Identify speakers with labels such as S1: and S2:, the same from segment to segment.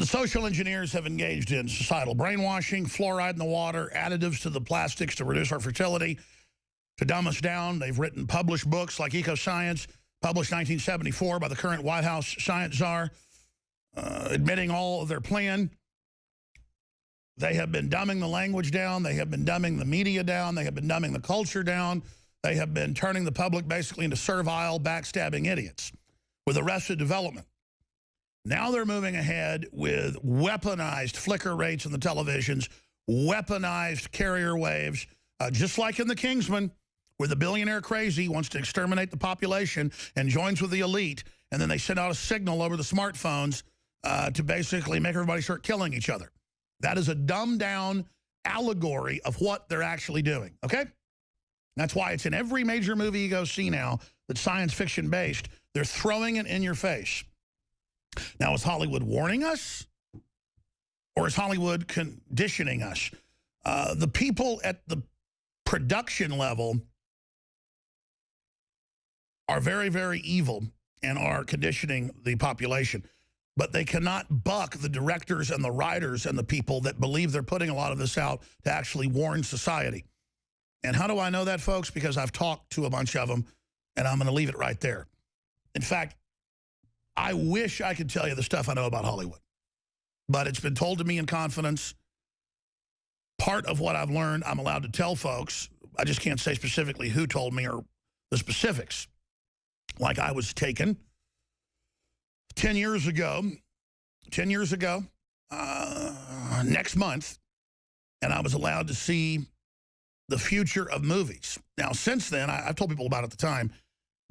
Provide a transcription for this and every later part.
S1: The social engineers have engaged in societal brainwashing, fluoride in the water, additives to the plastics to reduce our fertility, to dumb us down. They've written published books like Ecoscience, published 1974 by the current White House science czar, admitting all of their plan. They have been dumbing the language down. They have been dumbing the media down. They have been dumbing the culture down. They have been turning the public basically into servile, backstabbing idiots with arrested development. Now they're moving ahead with weaponized flicker rates in the televisions, weaponized carrier waves, just like in The Kingsman, where the billionaire crazy wants to exterminate the population and joins with the elite, and then they send out a signal over the smartphones to basically make everybody start killing each other. That is a dumbed-down allegory of what they're actually doing, okay? That's why it's in every major movie you go see now that's science fiction-based. They're throwing it in your face. Now, is Hollywood warning us? Or is Hollywood conditioning us? The people at the production level are very, very evil and are conditioning the population. But they cannot buck the directors and the writers and the people that believe they're putting a lot of this out to actually warn society. And how do I know that, folks? Because I've talked to a bunch of them, and I'm going to leave it right there. In fact, I wish I could tell you the stuff I know about Hollywood, but it's been told to me in confidence. Part of what I've learned, I'm allowed to tell folks. I just can't say specifically who told me or the specifics. Like I was taken 10 years ago, next month, and I was allowed to see the future of movies. Now, since then, I've told people about it at the time.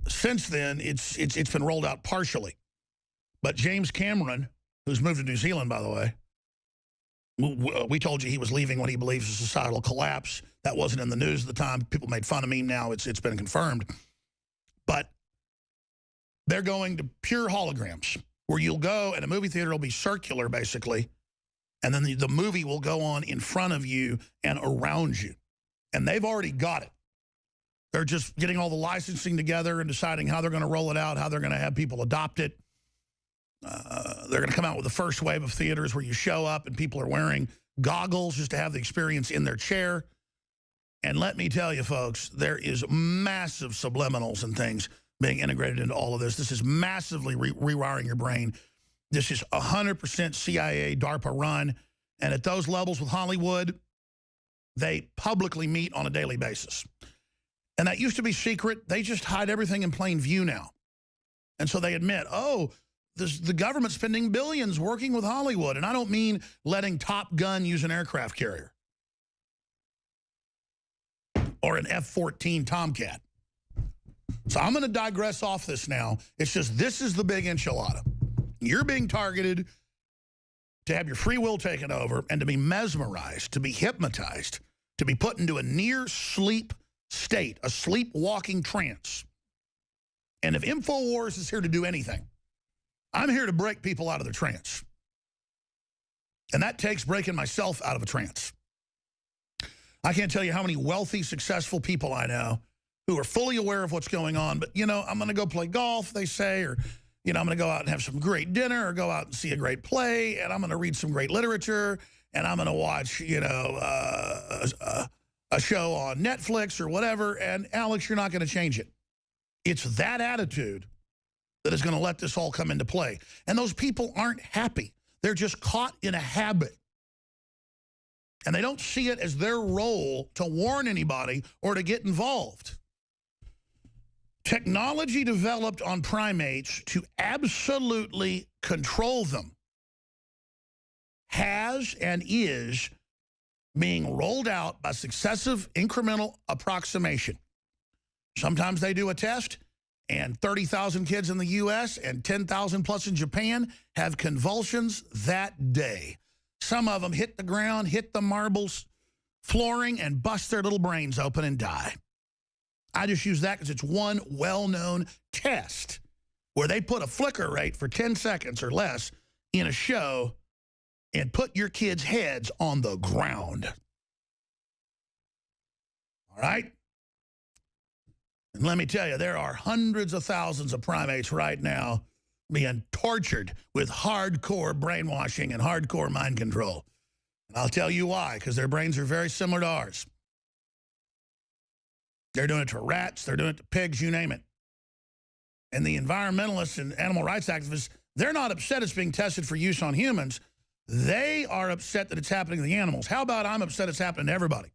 S1: Since then, it's been rolled out partially. But James Cameron, who's moved to New Zealand, by the way, we told you he was leaving what he believes is societal collapse. That wasn't in the news at the time. People made fun of me. Now it's been confirmed. But they're going to pure holograms, where you'll go and a movie theater will be circular, basically, and then the movie will go on in front of you and around you. And they've already got it. They're just getting all the licensing together and deciding how they're going to roll it out, how they're going to have people adopt it. They're going to come out with the first wave of theaters where you show up and people are wearing goggles just to have the experience in their chair. And let me tell you, folks, there is massive subliminals and things being integrated into all of this. This is massively rewiring your brain. This is 100% CIA, DARPA run. And at those levels with Hollywood, they publicly meet on a daily basis. And that used to be secret. They just hide everything in plain view now. And so they admit, oh, the government's spending billions working with Hollywood. And I don't mean letting Top Gun use an aircraft carrier or an F-14 Tomcat. So I'm going to digress off this now. It's just this is the big enchilada. You're being targeted to have your free will taken over and to be mesmerized, to be hypnotized, to be put into a near sleep state, a sleepwalking trance. And if InfoWars is here to do anything, I'm here to break people out of their trance. And that takes breaking myself out of a trance. I can't tell you how many wealthy, successful people I know who are fully aware of what's going on. But, you know, I'm going to go play golf, they say, or, you know, I'm going to go out and have some great dinner or go out and see a great play, and I'm going to read some great literature, and I'm going to watch, you know, a show on Netflix or whatever. And, Alex, you're not going to change it. It's that attitude that is going to let this all come into play. And those people aren't happy. They're just caught in a habit. And they don't see it as their role to warn anybody or to get involved. Technology developed on primates to absolutely control them has and is being rolled out by successive incremental approximation. Sometimes they do a test, and 30,000 kids in the U.S. and 10,000 plus in Japan have convulsions that day. Some of them hit the ground, hit the marbles, flooring, and bust their little brains open and die. I just use that because it's one well-known test where they put a flicker rate for 10 seconds or less in a show and put your kids' heads on the ground. All right? And let me tell you, there are hundreds of thousands of primates right now being tortured with hardcore brainwashing and hardcore mind control. And I'll tell you why, because their brains are very similar to ours. They're doing it to rats, they're doing it to pigs, you name it. And the environmentalists and animal rights activists, they're not upset it's being tested for use on humans. They are upset that it's happening to the animals. How about I'm upset it's happening to everybody?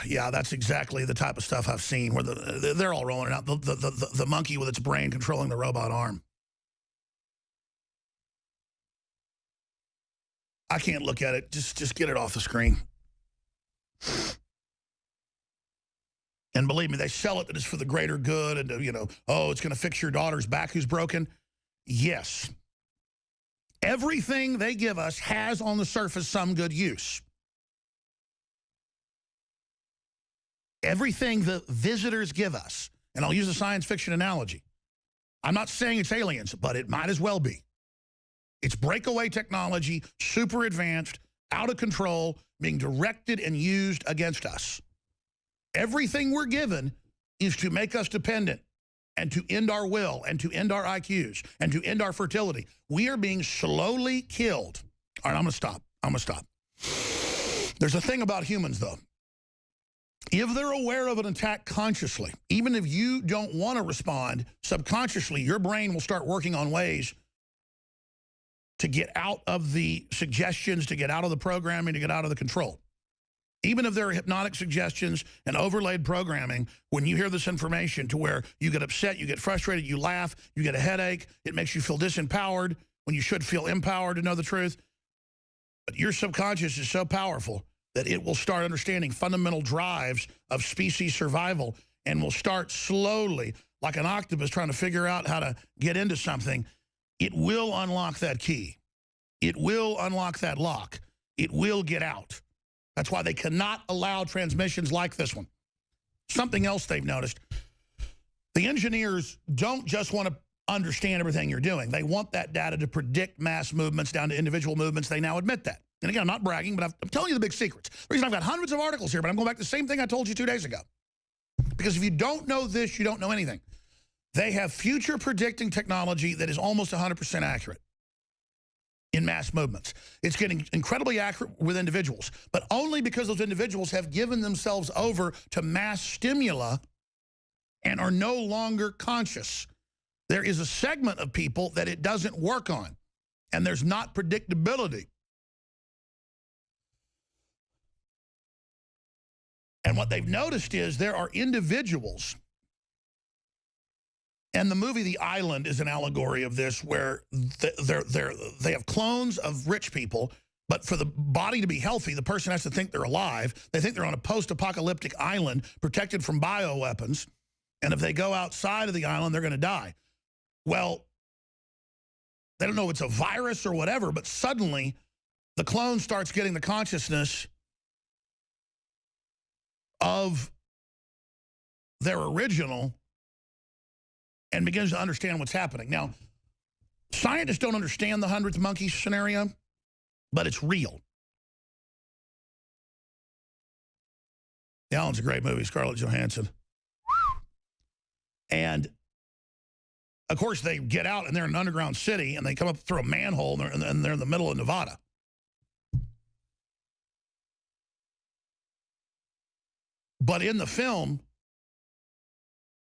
S1: Yeah, that's exactly the type of stuff I've seen where they're all rolling it out. The monkey with its brain controlling the robot arm. I can't look at it. Just get it off the screen. And believe me, they sell it that it's for the greater good and, you know, oh, it's going to fix your daughter's back who's broken. Yes. Everything they give us has on the surface some good use. Everything the visitors give us, and I'll use a science fiction analogy. I'm not saying it's aliens, but it might as well be. It's breakaway technology, super advanced, out of control, being directed and used against us. Everything we're given is to make us dependent and to end our will and to end our IQs and to end our fertility. We are being slowly killed. All right, I'm going to stop. I'm going to stop. There's a thing about humans, though. If they're aware of an attack consciously, even if you don't want to respond, subconsciously, your brain will start working on ways to get out of the suggestions, to get out of the programming, to get out of the control. Even if there are hypnotic suggestions and overlaid programming, when you hear this information to where you get upset, you get frustrated, you laugh, you get a headache, it makes you feel disempowered when you should feel empowered to know the truth. But your subconscious is so powerful that it will start understanding fundamental drives of species survival and will start slowly, like an octopus trying to figure out how to get into something. It will unlock that key. It will unlock that lock. It will get out. That's why they cannot allow transmissions like this one. Something else they've noticed. The engineers don't just want to understand everything you're doing. They want that data to predict mass movements down to individual movements. They now admit that. And again, I'm not bragging, but I'm telling you the big secrets. The reason I've got hundreds of articles here, but I'm going back to the same thing I told you 2 days ago. Because if you don't know this, you don't know anything. They have future predicting technology that is almost 100% accurate in mass movements. It's getting incredibly accurate with individuals, but only because those individuals have given themselves over to mass stimuli and are no longer conscious. There is a segment of people that it doesn't work on, and there's not predictability. And what they've noticed is there are individuals, and the movie The Island is an allegory of this, where they have clones of rich people, but for the body to be healthy, the person has to think they're alive. They think they're on a post-apocalyptic island protected from bioweapons, and if they go outside of the island, they're going to die. Well, they don't know if it's a virus or whatever, but suddenly the clone starts getting the consciousness of their original and begins to understand what's happening. Now, scientists don't understand the 100th monkey scenario, but it's real. The Island's a great movie, Scarlett Johansson. And, of course, they get out and they're in an underground city and they come up through a manhole and they're in the middle of Nevada. But in the film,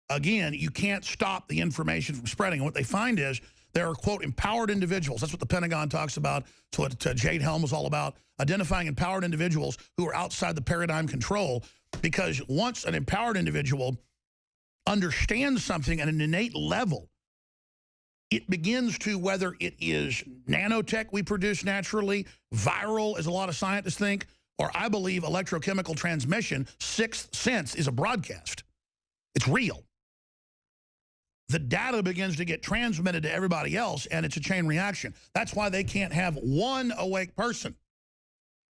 S1: again, you can't stop the information from spreading. And what they find is there are, quote, empowered individuals. That's what the Pentagon talks about. It's what Jade Helm was all about, identifying empowered individuals who are outside the paradigm control. Because once an empowered individual understands something at an innate level, it begins to, whether it is nanotech we produce naturally, viral, as a lot of scientists think, or I believe electrochemical transmission, sixth sense is a broadcast. It's real. The data begins to get transmitted to everybody else, and it's a chain reaction. That's why they can't have one awake person.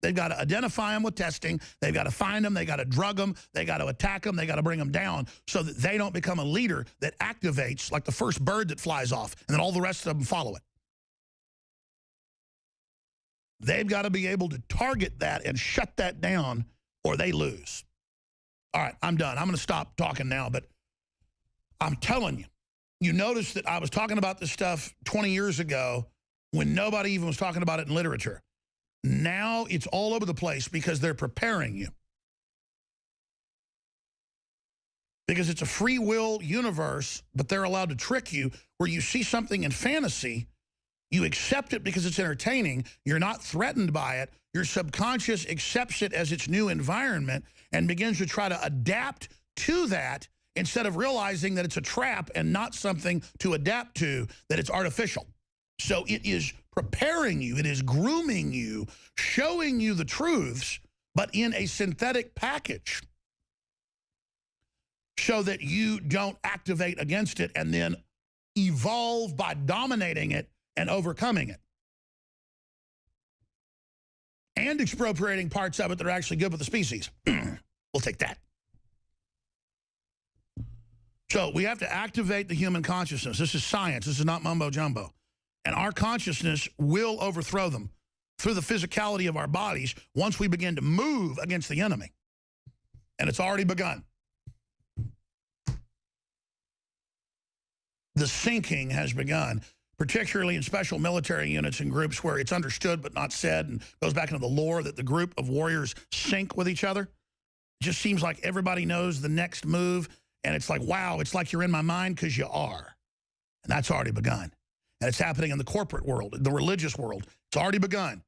S1: They've got to identify them with testing. They've got to find them. They got to drug them. They got to attack them. They got to bring them down so that they don't become a leader that activates like the first bird that flies off, and then all the rest of them follow it. They've got to be able to target that and shut that down, or they lose. All right, I'm done. I'm going to stop talking now, but I'm telling you, You notice that I was talking about this stuff 20 years ago when nobody even was talking about it in literature. Now it's all over the place because they're preparing you. Because it's a free will universe, but they're allowed to trick you where you see something in fantasy, you accept it because it's entertaining, you're not threatened by it, your subconscious accepts it as its new environment and begins to try to adapt to that instead of realizing that it's a trap and not something to adapt to, that it's artificial. So it is preparing you, it is grooming you, showing you the truths, but in a synthetic package so that you don't activate against it and then evolve by dominating it and overcoming it. And expropriating parts of it that are actually good for the species. We'll take that. So we have to activate the human consciousness. This is science. This is not mumbo jumbo. And our consciousness will overthrow them through the physicality of our bodies once we begin to move against the enemy. And it's already begun. The sinking has begun, particularly in special military units and groups where it's understood but not said, and goes back into the lore that the group of warriors sync with each other. It just seems like everybody knows the next move, and it's like, wow, it's like you're in my mind because you are. And that's already begun. And it's happening in the corporate world, in the religious world. It's already begun.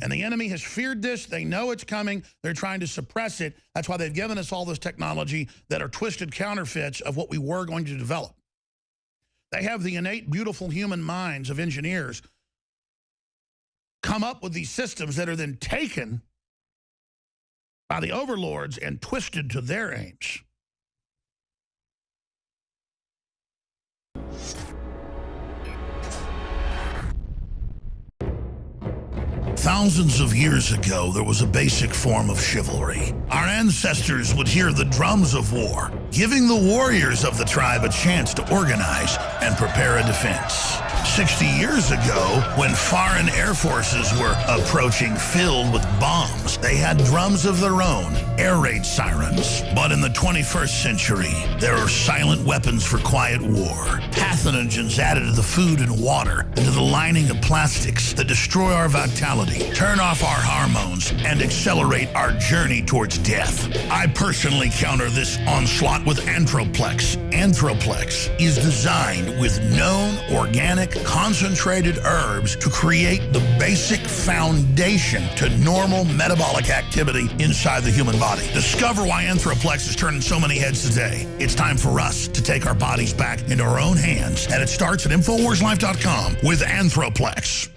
S1: And the enemy has feared this. They know it's coming. They're trying to suppress it. That's why they've given us all this technology that are twisted counterfeits of what we were going to develop. They have the innate, beautiful human minds of engineers come up with these systems that are then taken by the overlords and twisted to their aims. Thousands of years ago, there was a basic form of chivalry. Our ancestors would hear the drums of war, giving the warriors of the tribe a chance to organize and prepare a defense. 60 years ago, when foreign air forces were approaching filled with bombs, they had drums of their own, air raid sirens. But in the 21st century, there are silent weapons for quiet war, pathogens added to the food and water, into the lining of plastics that destroy our vitality, turn off our hormones, and accelerate our journey towards death. I personally counter this onslaught with Anthroplex. Anthroplex is designed with known organic concentrated herbs to create the basic foundation to normal metabolic activity inside the human body. Discover why Anthroplex is turning so many heads today. It's time for us to take our bodies back into our own hands, and it starts at InfoWarsLife.com with Anthroplex.